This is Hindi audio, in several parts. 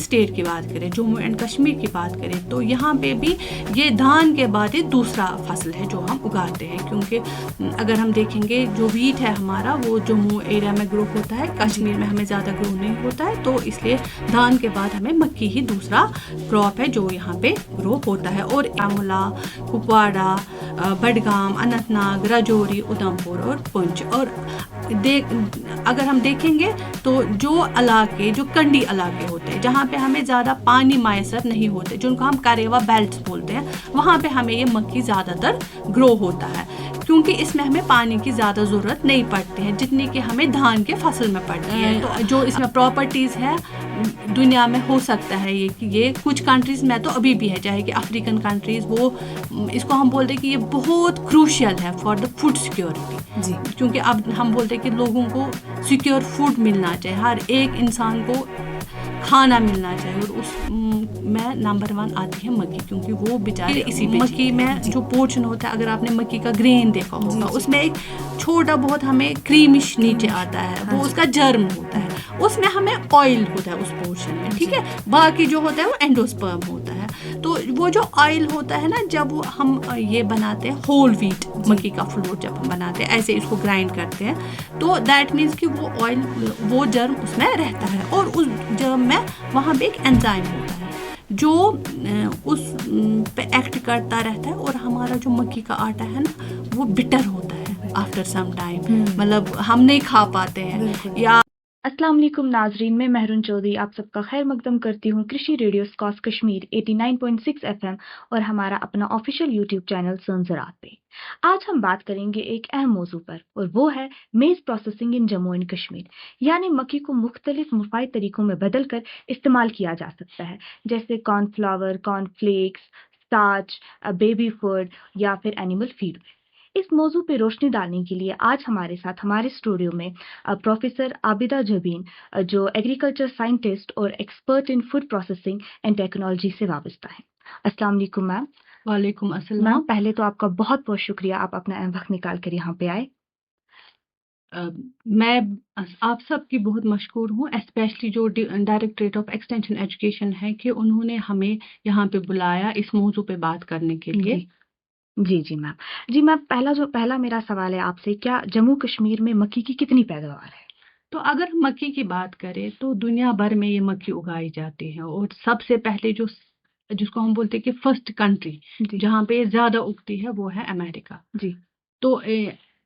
स्टेट की बात करें, जम्मू एंड कश्मीर की बात करें, तो यहाँ पे भी ये धान के बाद ये दूसरा फसल है जो हम उगाते हैं। क्योंकि अगर हम देखेंगे जो वीट है हमारा वो जम्मू एरिया में ग्रो होता है, कश्मीर में हमें ज़्यादा ग्रो नहीं होता है, तो इसलिए धान के बाद हमें मक्की ही दूसरा क्रॉप है जो यहाँ पे ग्रो होता है। और बारामूला, कुपवाड़ा, बडगाम, अनंतनाग, राजौरी, उधमपुर और पुंछ। और अगर हम देखेंगे तो जो इलाके, जो कंडी इलाके होते हैं जहाँ पे हमें ज़्यादा पानी मैसर नहीं होते, जिनको हम करेवा बेल्ट्स बोलते हैं, वहाँ पे हमें ये मक्की ज़्यादातर ग्रो होता है, क्योंकि इसमें हमें पानी की ज़्यादा ज़रूरत नहीं पड़ती है जितनी कि हमें धान के फसल में पड़ती है। तो जो इसमें प्रॉपर्टीज़ है दुनिया में, हो सकता है ये कि ये कुछ कंट्रीज़ में तो अभी भी है, चाहे कि अफ्रीकन कंट्रीज़, वो इसको हम बोलते हैं कि ये बहुत क्रूशियल है फॉर द फूड सिक्योरिटी जी। क्योंकि अब हम बोलते हैं कि लोगों को सिक्योर फूड मिलना चाहिए, हर एक इंसान को खाना मिलना चाहिए, और उस में नंबर 1 आती है मक्की, क्योंकि वो बेचारे इसी मक्की में जो पोर्शन होता है, अगर आपने मक्की का ग्रेन देखा होगा उसमें एक छोटा बहुत हमें क्रीमिश नीचे आता है, वो उसका जर्म होता है, उसमें हमें ऑयल होता है उस पोर्शन में, ठीक है। बाकी जो होता है वो एंडोस्पर्म होता है। तो वो जो ऑयल होता है ना, जब हम ये बनाते हैं होल व्हीट मक्की का फ्लोर, जब हम बनाते हैं ऐसे इसको ग्राइंड करते हैं, तो दैट मीन्स कि वो ऑयल, वो जर्म उसमें रहता है, और उस जर्म में वहाँ पे एक एंजाइम होता है जो उस पे एक्ट करता रहता है, और हमारा जो मक्की का आटा है ना वो बिटर होता है आफ्टर सम टाइम, मतलब हम नहीं खा पाते हैं। या अस्सलाम वालेकुम नाजरीन, मैं महरून चौधरी आप सबका खैर मकदम करती हूँ कृषि रेडियो स्कॉस कश्मीर 89.6 FM और हमारा अपना ऑफिशियल यूट्यूब चैनल सुन ज़राअत पे। आज हम बात करेंगे एक अहम मौजू पर, और वो है मेज़ processing in Jammu and Kashmir, यानी मक्की को मुख्तलिफ मुफाइद तरीकों में बदल कर इस्तेमाल किया जा सकता है, जैसे cornflour, cornflakes, starch, baby food या फिर एनिमल फीड। इस मौजू पे रोशनी डालने के लिए आज हमारे साथ हमारे स्टूडियो में प्रोफेसर आबिदा जबीन, जो एग्रीकल्चर साइंटिस्ट और expert in food processing and technology से वाबस्ता है। अस्सलाम वालेकुम मैम। वालेकुम अस्सलाम। मैम, पहले तो आपका बहुत बहुत शुक्रिया, आप अपना अहम वक्त निकाल कर यहाँ पे आए। मैं आप सबकी बहुत मशकूर हूँ, स्पेशली जो डायरेक्टरेट ऑफ एक्सटेंशन एजुकेशन है कि उन्होंने हमें यहाँ पे बुलाया इस मौजू पे बात करने के लिए। जी जी मैम। जी मैम, पहला मेरा सवाल है आपसे, क्या जम्मू कश्मीर में मक्की की कितनी पैदावार है? तो अगर मक्की की बात करें तो दुनिया भर में ये मक्की उगाई जाती है, और सबसे पहले जिसको हम बोलते हैं कि फर्स्ट कंट्री जहाँ पे ज़्यादा उगती है वो है अमेरिका जी। तो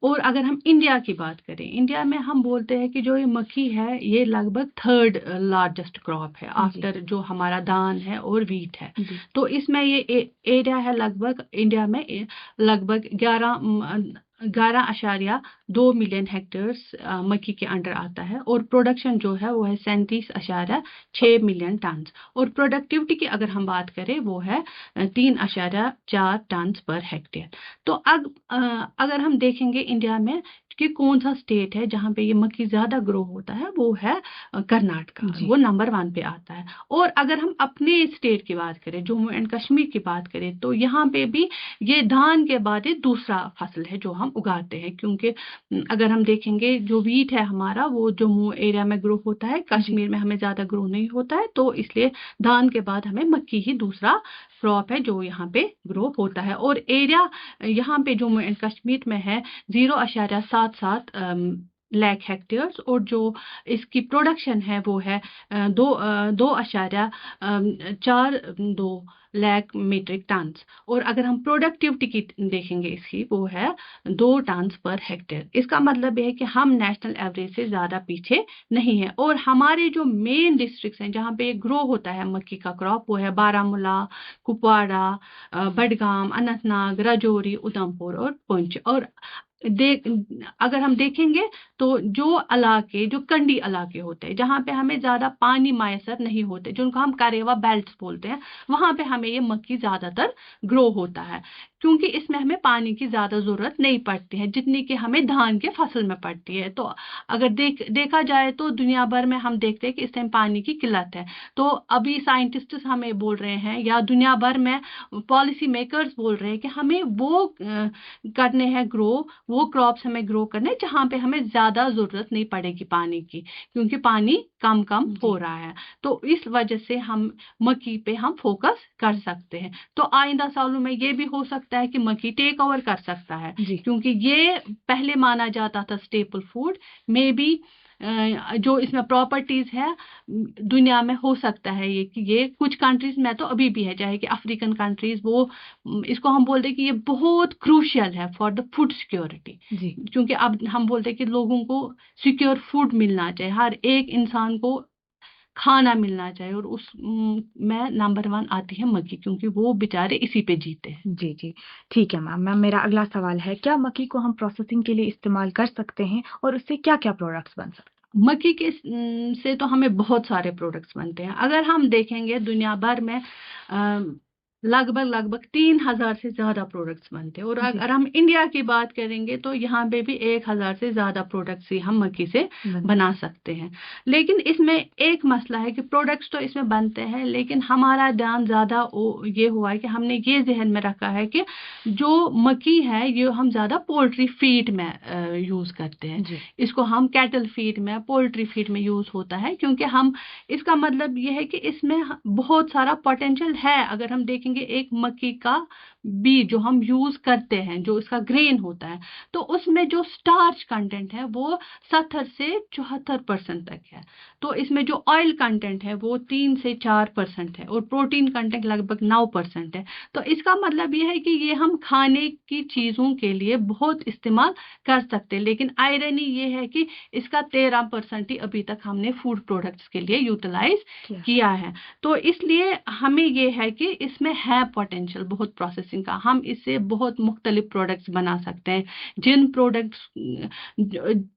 और अगर हम इंडिया की बात करें, इंडिया में हम बोलते हैं कि जो ये मक्की है ये लगभग 3rd लार्जेस्ट क्रॉप है आफ्टर जो हमारा धान है और वीट है। तो इसमें ये एरिया है लगभग इंडिया में लगभग 11.2 मिलियन हेक्टेयर्स मक्की के अंडर आता है, और प्रोडक्शन जो है वो है 37.6 मिलियन टन, और प्रोडक्टिविटी की अगर हम बात करें वो है 3.4 टन पर हेक्टेयर। तो अब अगर हम देखेंगे इंडिया में कि कौन सा स्टेट है जहाँ पे ये मक्की ज़्यादा ग्रो होता है, वो है कर्नाटका, वो नंबर 1 पे आता है। और अगर हम अपने स्टेट की बात करें, जम्मू एंड कश्मीर की बात करें, तो यहाँ पे भी ये धान के बाद ये दूसरा फसल है जो हम उगाते हैं। क्योंकि अगर हम देखेंगे जो वीट है हमारा वो जम्मू एरिया में ग्रो होता है, कश्मीर में हमें ज़्यादा ग्रो नहीं होता है, तो इसलिए धान के बाद हमें मक्की ही दूसरा क्रॉप है जो यहाँ पे ग्रो होता है। और एरिया यहाँ पे जम्मू एंड कश्मीर में है 0.77 लाख हेक्टेयर्स, और जो इसकी प्रोडक्शन है वो है 2.42 लाख मीट्रिक टन। और अगर हम प्रोडक्टिविटी की देखेंगे इसकी, वो है 2 टन पर हेक्टेयर। इसका मतलब है कि हम नेशनल एवरेज से ज़्यादा पीछे नहीं है। और हमारे जो मेन डिस्ट्रिक्ट्स हैं जहाँ पे ग्रो होता है मक्की का क्रॉप, वो है बारामूला, कुपवाड़ा, बडगाम, अनंतनाग, राजौरी, उधमपुर और पुंछ। और अगर हम देखेंगे तो जो इलाके, जो कंडी इलाके होते हैं जहाँ पे हमें ज़्यादा पानी मैसर नहीं होते, जिनको हम करेवा बेल्ट्स बोलते हैं, वहाँ पे हमें ये मक्की ज़्यादातर ग्रो होता है। क्योंकि इसमें हमें पानी की ज़्यादा ज़रूरत नहीं पड़ती है जितनी कि हमें धान के फसल में पड़ती है। तो अगर देखा जाए तो दुनिया भर में हम देखते हैं कि इस टाइम पानी की किल्लत है। तो अभी साइंटिस्ट्स हमें बोल रहे हैं या दुनिया भर में पॉलिसी मेकर्स बोल रहे हैं कि हमें वो करने हैं ग्रो, वो क्रॉप्स हमें ग्रो करने जहाँ पे हमें ज़्यादा ज़रूरत नहीं पड़ेगी पानी की, क्योंकि पानी कम कम हो रहा है। तो इस वजह से हम मक्की पे हम फोकस कर सकते हैं। तो आइंदा सालों में ये भी हो सकता है कि मक्की टेक ओवर कर सकता है, क्योंकि ये पहले माना जाता था स्टेपल फूड। मे बी जो इसमें प्रॉपर्टीज है दुनिया में हो सकता है ये कि ये कुछ कंट्रीज में तो अभी भी है, चाहे कि अफ्रीकन कंट्रीज, वो इसको हम बोलते हैं कि ये बहुत क्रूशियल है फॉर द फूड सिक्योरिटी। क्योंकि अब हम बोलते हैं कि लोगों को सिक्योर फूड मिलना चाहिए, हर एक इंसान को खाना मिलना चाहिए, और उस में नंबर 1 आती है मक्की, क्योंकि वो बेचारे इसी पे जीते हैं। जी जी, ठीक है मैम। मेरा अगला सवाल है, क्या मक्की को हम प्रोसेसिंग के लिए इस्तेमाल कर सकते हैं और उससे क्या क्या प्रोडक्ट्स बन सकते हैं? मक्की के से तो हमें बहुत सारे प्रोडक्ट्स बनते हैं। अगर हम देखेंगे दुनिया भर में लगभग 3000 से ज्यादा प्रोडक्ट्स बनते हैं, और अगर हम इंडिया की बात करेंगे तो यहाँ पे भी 1000 से ज्यादा प्रोडक्ट्स ही हम मक्की से बना सकते हैं। लेकिन इसमें एक मसला है कि प्रोडक्ट्स तो इसमें बनते हैं, लेकिन हमारा ध्यान ज्यादा ये हुआ है कि हमने ये जहन में रखा है कि जो मक्की है ये हम ज्यादा पोल्ट्री फीड में यूज करते हैं। इसको हम कैटल फीड में, पोल्ट्री फीड में यूज होता है, क्योंकि हम, इसका मतलब ये है कि इसमें बहुत सारा पोटेंशियल है। अगर हम देखें एक मक्की का बीज जो हम यूज करते हैं, जो इसका ग्रेन होता है, तो उसमें जो स्टार्च कंटेंट है वो 70 से 74% तक है। तो इसमें जो ऑयल कंटेंट है वो 3 से 4% है, और प्रोटीन कंटेंट लगभग 9% है। तो इसका मतलब ये है कि ये हम खाने की चीजों के लिए बहुत इस्तेमाल कर सकते हैं। लेकिन आयरनी ये है कि इसका 13% ही अभी तक हमने फूड प्रोडक्ट्स के लिए यूटिलाइज किया है। तो इसलिए हमें ये है कि इसमें है पोटेंशियल बहुत प्रोसेसिंग का। हम इससे बहुत मुख्तलिफ प्रोडक्ट्स बना सकते हैं, जिन प्रोडक्ट्स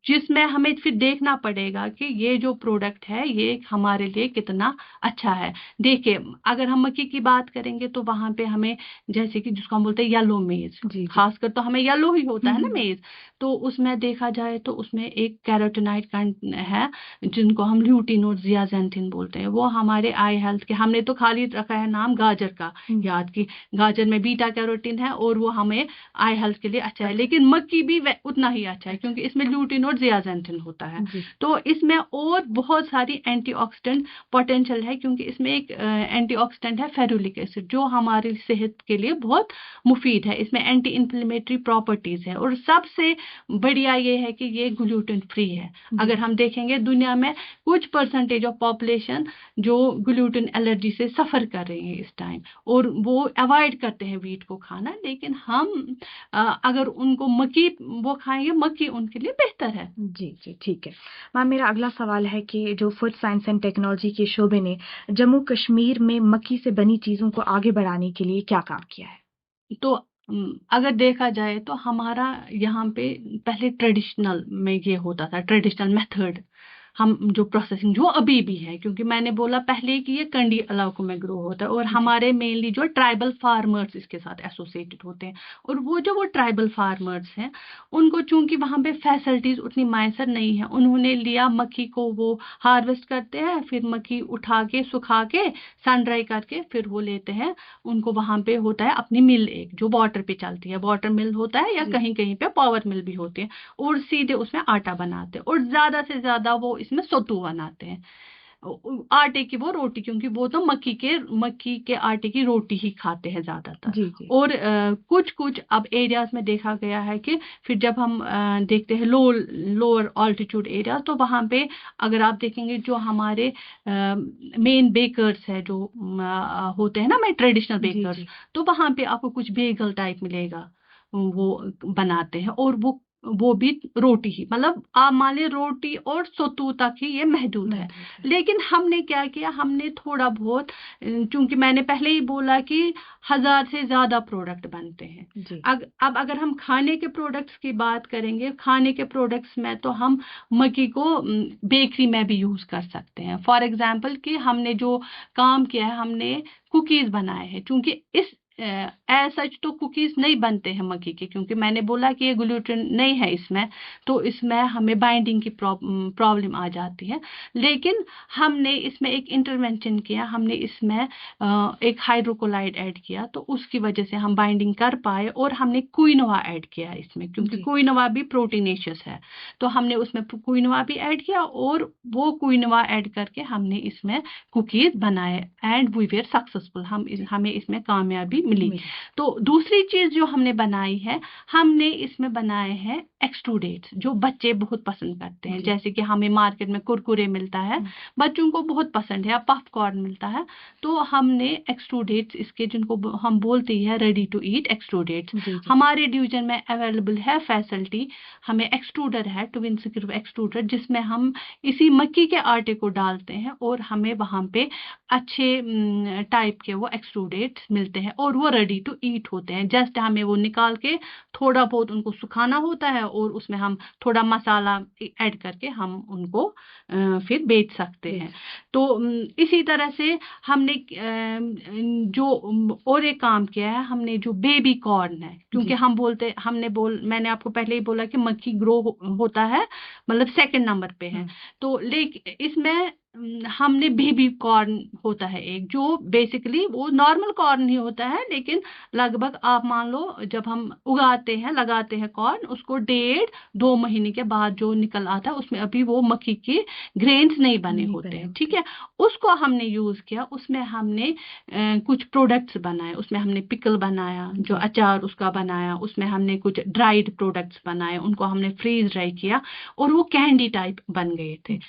जिसमें हमें फिर देखना पड़ेगा कि ये जो प्रोडक्ट है ये हमारे लिए कितना अच्छा है। देखिए, अगर हम मक्की की बात करेंगे तो वहां पे हमें, जैसे कि जिसको हम बोलते हैं येलो मेज, खासकर तो हमें येलो ही होता है ना मेज, तो उसमें देखा जाए तो उसमें एक कैरोटीनॉइड है जिनको हम ल्यूटिन और जियाजेंथिन बोलते हैं। वो हमारे आई हेल्थ के, हमने तो खाली रखा है नाम गाजर का, याद की गाजर में बीटा कैरोटीन है और वो हमें आई हेल्थ के लिए अच्छा है। लेकिन मक्की भी उतना ही अच्छा है, क्योंकि इसमें ल्यूटिन और जियाजेंथिन होता है। तो इसमें और बहुत सारी एंटीऑक्सीडेंट पोटेंशियल है, क्योंकि इसमें एक एंटीऑक्सीडेंट है फेरुलिक एसिड, जो हमारी सेहत के लिए बहुत मुफीद है। इसमें एंटी इंफ्लेमेटरी प्रॉपर्टीज है, और सबसे बढ़िया ये है कि ये ग्लूटेन फ्री है। अगर हम देखेंगे दुनिया में कुछ परसेंटेज ऑफ पॉपुलेशन जो ग्लूटेन एलर्जी से सफर कर रही है इस टाइम, और वो अवॉइड करते हैं व्हीट को खाना। लेकिन हम अगर उनको मक्की वो खाएंगे, मक्की उनके लिए बेहतर है। जी जी, ठीक है मैम। मेरा अगला सवाल है कि जो फूड साइंस एंड टेक्नोलॉजी के शोबे ने जम्मू कश्मीर में मक्की से बनी चीजों को आगे बढ़ाने के लिए क्या काम किया है? तो अगर देखा जाए तो हमारा यहाँ पे पहले ट्रेडिशनल में ये होता था, ट्रेडिशनल मेथड, हम जो प्रोसेसिंग जो अभी भी है, क्योंकि मैंने बोला पहले कि ये कंडी इलाकों में ग्रो होता है, और हमारे मेनली जो ट्राइबल फार्मर्स इसके साथ एसोसिएटेड होते हैं। और वो ट्राइबल फार्मर्स हैं, उनको चूंकि वहाँ पे फैसिलिटीज उतनी मैसर नहीं है, उन्होंने लिया मक्की को, वो हार्वेस्ट करते हैं, फिर मक्की उठा के सुखा के सन ड्राई करके फिर वो लेते हैं, उनको वहाँ पे होता है अपनी मिल, एक जो वाटर पे चलती है, वाटर मिल होता है, या कहीं कहीं पे पावर मिल भी होती है, और सीधे उसमें आटा बनाते हैं, और ज्यादा से ज्यादा वो इसमें सत्तू बनाते हैं, आटे की वो रोटी, क्योंकि वो तो मक्की के आटे की रोटी ही खाते हैं ज्यादातर। और कुछ कुछ अब एरियाज में देखा गया है कि फिर जब हम देखते हैं लोअर ऑल्टीट्यूड एरिया, तो वहां पे अगर आप देखेंगे जो हमारे मेन बेकर्स है जो होते हैं ना, मैं ट्रेडिशनल बेकर्स, तो वहां पे आपको कुछ बेगल टाइप मिलेगा, वो बनाते हैं, और वो भी रोटी ही, मतलब आप मान लीजिए रोटी और सत्तू तक ही ये महदूद है। लेकिन हमने क्या किया, हमने थोड़ा बहुत, चूंकि मैंने पहले ही बोला कि 1000 से ज्यादा प्रोडक्ट बनते हैं। अब अगर हम खाने के प्रोडक्ट्स की बात करेंगे, खाने के प्रोडक्ट्स में तो हम मक्की को बेकरी में भी यूज कर सकते हैं। फॉर एग्जाम्पल कि हमने जो काम किया है, हमने कुकीज बनाए हैं, चूंकि इस एज सच तो कुकीज नहीं बनते हैं मक्की के, क्योंकि मैंने बोला कि ये ग्लूटेन नहीं है इसमें, तो इसमें हमें बाइंडिंग की प्रॉब्लम आ जाती है। लेकिन हमने इसमें एक इंटरवेंशन किया, हमने इसमें एक हाइड्रोकोलाइड ऐड किया, तो उसकी वजह से हम बाइंडिंग कर पाए। और हमने क्विनोआ ऐड किया इसमें, क्योंकि क्विनोआ भी प्रोटीनेशियस है, तो हमने उसमें क्विनोआ भी ऐड किया, और वो क्विनोआ ऐड करके हमने इसमें कुकीज बनाए एंड वी वेर सक्सेसफुल, हमें इसमें कामयाबी मिली। तो दूसरी चीज जो हमने बनाई है, हमने इसमें बनाए हैं एक्सट्रूडेट्स, जो बच्चे बहुत पसंद करते हैं। जैसे कि हमें मार्केट में कुरकुरे मिलता है, बच्चों को बहुत पसंद है, या पॉपकॉर्न मिलता है, तो हमने एक्सट्रूडेट्स इसके, जिनको हम बोलते हैं रेडी टू ईट एक्सट्रूडेट्स, हमारे डिवीजन में अवेलेबल है फैसिलिटी। हमें एक्सट्रूडर है, ट्विन स्क्रू एक्सट्रूडर, जिसमें हम इसी मक्की के आटे को डालते हैं और हमें वहां पे अच्छे टाइप के वो एक्सट्रूडेट्स मिलते हैं, और वो रेडी टू ईट होते हैं। जस्ट हमें वो निकाल के थोड़ा बहुत उनको सुखाना होता है, और उसमें हम थोड़ा मसाला ऐड करके हम उनको फिर बेच सकते हैं। तो इसी तरह से हमने जो और एक काम किया है, हमने जो बेबी कॉर्न है, क्योंकि हम बोलते मैंने आपको पहले ही बोला कि मक्की ग्रो होता है, मतलब सेकंड नंबर पे है। तो लेकिन इसमें हमने बेबी कॉर्न होता है एक, जो बेसिकली वो नॉर्मल कॉर्न ही होता है, लेकिन लगभग आप मान लो जब हम उगाते हैं, लगाते हैं कॉर्न, उसको 1.5-2 महीने के बाद जो निकल आता है, उसमें अभी वो मक्की के ग्रेन्स नहीं बने होते हैं, ठीक है। उसको हमने यूज किया, उसमें हमने कुछ प्रोडक्ट्स बनाए, उसमें हमने पिकल बनाया, जो अचार उसका बनाया, उसमें हमने कुछ ड्राइड प्रोडक्ट्स बनाए, उनको हमने फ्रीज ड्राई किया, और वो कैंडी टाइप बन गए थे।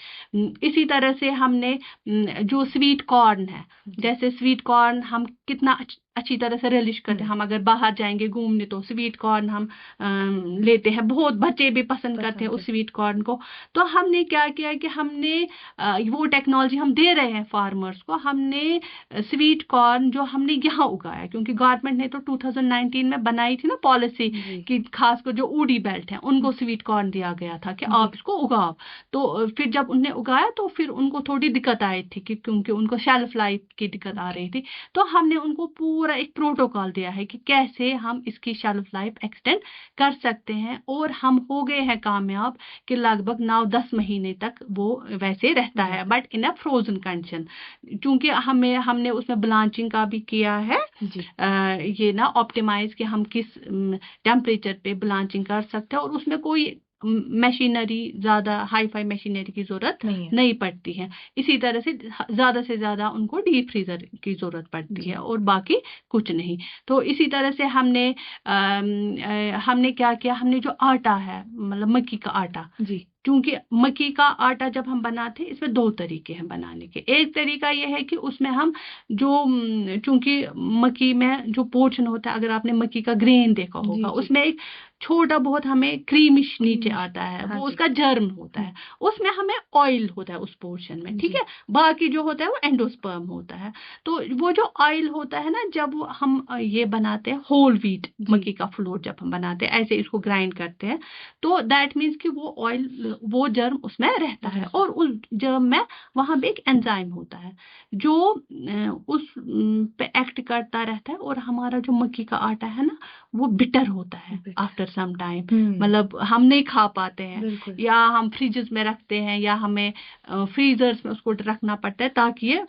इसी तरह से हमने जो स्वीट कॉर्न है, जैसे स्वीट कॉर्न हम कितना अच्छी तरह से रिलिश करते हैं, हम अगर बाहर जाएंगे घूमने तो स्वीट कॉर्न हम लेते हैं, बहुत बच्चे भी पसंद करते हैं उस स्वीट कॉर्न को। तो हमने क्या किया कि हमने वो टेक्नोलॉजी हम दे रहे हैं फार्मर्स को, हमने स्वीट कॉर्न जो हमने यहाँ उगाया, क्योंकि गवर्नमेंट ने तो 2019 में बनाई थी ना पॉलिसी कि खासकर जो ऊडी बेल्ट है उनको स्वीट कॉर्न दिया गया था कि आप इसको उगाओ। तो फिर जब उन्हें उगाया तो फिर उनको थोड़ी दिक्कत आई थी, क्योंकि उनको शेल्फ लाइफ की दिक्कत आ रही थी। तो हमने उनको पूरा एक प्रोटोकॉल दिया है कि कैसे हम इसकी शेल्फ लाइफ एक्सटेंड कर सकते हैं, और हम हो गए हैं कामयाब कि लगभग 9-10 महीने तक वो वैसे रहता है, but in a frozen condition. क्योंकि हमने उसमें ब्लांचिंग का भी किया है, ये ना ऑप्टिमाइज कि हम किस टेम्परेचर पे ब्लांचिंग कर सकते हैं, और उसमें कोई मशीनरी, ज्यादा हाई फाई मशीनरी की जरूरत नहीं पड़ती है। इसी तरह से ज्यादा उनको डीप फ्रीजर की जरूरत पड़ती है, और बाकी कुछ नहीं। तो इसी तरह से हमने क्या किया, हमने जो आटा है, मतलब मक्की का आटा, क्योंकि मक्की का आटा जब हम बनाते हैं, इसमें 2 तरीके हैं बनाने के। एक तरीका यह है कि उसमें हम जो, चूंकि मक्की में जो पोर्शन होता है, अगर आपने मक्की का ग्रेन देखा होगा, उसमें एक छोटा बहुत हमें क्रीमिश नीचे आता है, वो उसका जर्म होता है, उसमें हमें ऑयल होता है उस पोर्शन में, ठीक है। बाकी जो होता है वो एंडोस्पर्म होता है। तो वो जो ऑयल होता है ना, जब हम ये बनाते हैं होल व्हीट मक्की का फ्लोर, जब हम बनाते हैं ऐसे इसको ग्राइंड करते हैं, तो दैट मीन्स कि वो ऑयल, वो जर्म उसमें रहता है, और उस जर्म में वहां पे एक एंजाइम होता है जो उस पे एक्ट करता रहता है, और हमारा जो मक्की का आटा है ना, वो बिटर होता है आफ्टर सम टाइम, मतलब हम नहीं खा पाते हैं, या हम फ्रिजेस में रखते हैं, या हमें फ्रीजर्स में उसको रखना पड़ता है ताकि ये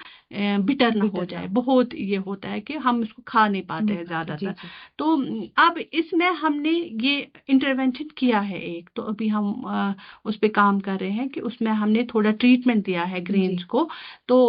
बिटर ना हो जाए। बहुत ये होता है कि हम इसको खा नहीं पाते हैं ज्यादातर। तो अब इसमें हमने ये इंटरवेंशन किया है एक, तो अभी हम उस पे काम कर रहे हैं कि उसमें हमने थोड़ा ट्रीटमेंट दिया है ग्रेन्स को, तो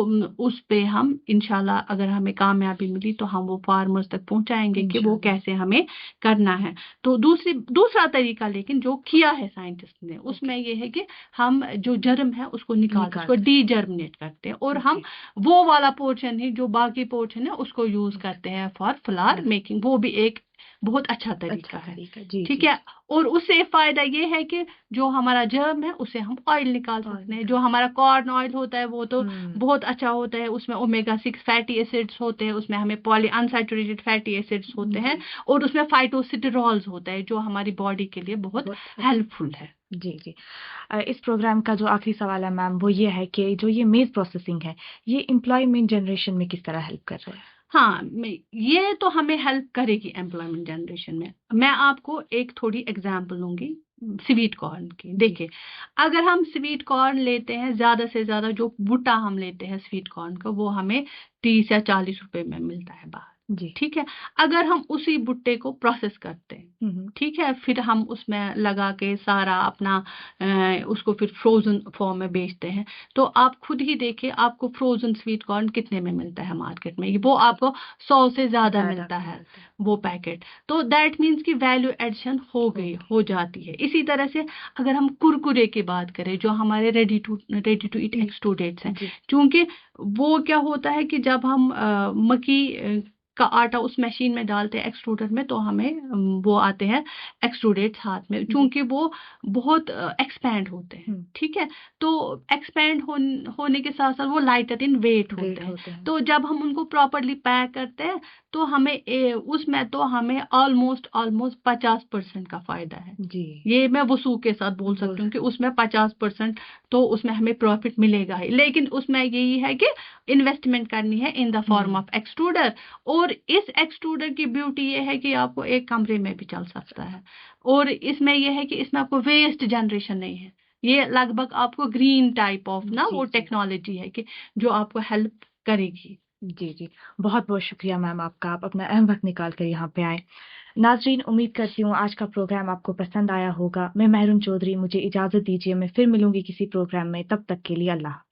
उस पे हम इंशाल्लाह अगर हमें कामयाबी मिली तो हम वो फार्मर्स तक पहुंचाएंगे कि वो कैसे हमें करना है। तो दूसरा तरीका लेकिन जो किया है साइंटिस्ट ने, उसमें ये है कि हम जो जर्म है उसको निकालते, उसको डीजर्मिनेट करते हैं, और हम वो वाला पोर्शन ही, जो बाकी पोर्शन है, उसको यूज करते हैं फॉर फ्लावर मेकिंग। वो भी एक बहुत अच्छा तरीका है, ठीक है। और उससे फायदा ये है कि जो हमारा जर्म है उसे हम ऑयल निकाल सकते हैं। जो हमारा कॉर्न ऑयल होता है वो तो बहुत अच्छा होता है, उसमें ओमेगा-6 फैटी एसिड्स होते हैं, उसमें हमें पॉली अनसैचुरेटेड फैटी एसिड्स होते हैं, और उसमें फाइटोसिटेरॉल्स होता है जो हमारी बॉडी के लिए बहुत हेल्पफुल है। जी। इस प्रोग्राम का जो आखिरी सवाल है मैम, वो ये है कि जो ये मेज प्रोसेसिंग है, ये एम्प्लॉयमेंट जनरेशन में किस तरह हेल्प कर रहा है? हाँ, ये तो हमें हेल्प करेगी एम्प्लॉयमेंट जनरेशन में। मैं आपको एक थोड़ी एग्जांपल दूंगी स्वीट कॉर्न की। देखिए, अगर हम स्वीट कॉर्न लेते हैं, ज्यादा से ज्यादा जो बूटा हम लेते हैं स्वीट कॉर्न का, वो हमें 30 या 40 रुपए में मिलता है बाहर। जी। ठीक है, अगर हम उसी भुट्टे को प्रोसेस करते हैं, ठीक है, फिर हम उसमें लगा के सारा अपना उसको फिर फ्रोजन फॉर्म में बेचते हैं, तो आप खुद ही देखिए आपको फ्रोजन स्वीट कॉर्न कितने में मिलता है मार्केट में। वो आपको 100 से ज्यादा मिलता है वो पैकेट। तो दैट मीन्स की वैल्यू एडिशन हो जाती है। इसी तरह से अगर हम कुरकुरे की बात करें, जो हमारे रेडी टू ईट एक्सट्रूडेट्स हैं, क्योंकि वो क्या होता है कि जब हम मक्की का आटा उस मशीन में डालते हैं एक्सट्रूडर में, तो हमें वो आते हैं एक्सट्रूडेट्स हाथ में, क्योंकि वो बहुत एक्सपैंड होते हैं। ठीक है, तो एक्सपैंड होने के साथ साथ वो लाइटर इन वेट होते हैं। तो जब हम उनको प्रॉपरली पैक करते हैं, तो हमें उसमें तो हमें ऑलमोस्ट 50% का फायदा है जी। ये मैं वसूख के साथ बोल सकती हूँ कि उसमें 50% तो उसमें हमें प्रॉफिट मिलेगा ही। लेकिन उसमें यही है कि इन्वेस्टमेंट करनी है in the form of extruder. और इस एक्सट्रूडर की ब्यूटी ये है कि आपको एक कमरे में भी चल सकता है, और इसमें यह है कि इसमें आपको वेस्ट जनरेशन नहीं है। ये लगभग आपको ग्रीन टाइप ऑफ ना वो टेक्नोलॉजी है कि जो आपको हेल्प करेगी। जी जी, बहुत बहुत शुक्रिया मैम आपका, आप अपना अहम वक्त निकाल कर यहाँ पे आए। नाजरीन, उम्मीद करती हूँ आज का प्रोग्राम आपको पसंद आया होगा। मैं महरून चौधरी, मुझे इजाज़त दीजिए, मैं फिर मिलूंगी किसी प्रोग्राम में। तब तक के लिए अल्लाह हाफ़िज़।